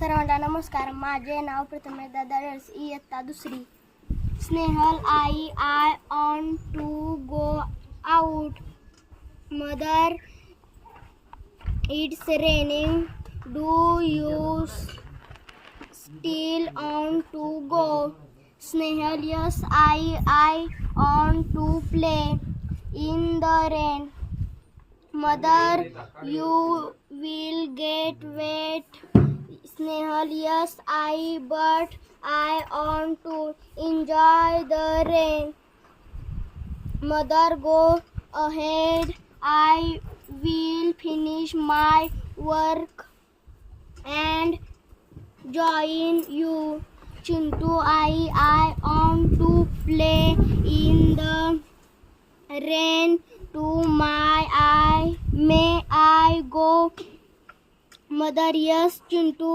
सर्वांना नमस्कार. माझे नाव प्रथमेश दादा रस, इयत्ता दुसरी. Snehal I want to go out. Mother, it's raining. Do you still want to go? Snehal, yes, I want to play in the rain. Mother, you will get wet. Snehal, yes, but I want to enjoy the rain. Mother, go ahead. I will finish my work and join you. Chintu, I want to play in the rain too. May I go? Mother, yes, Chintu.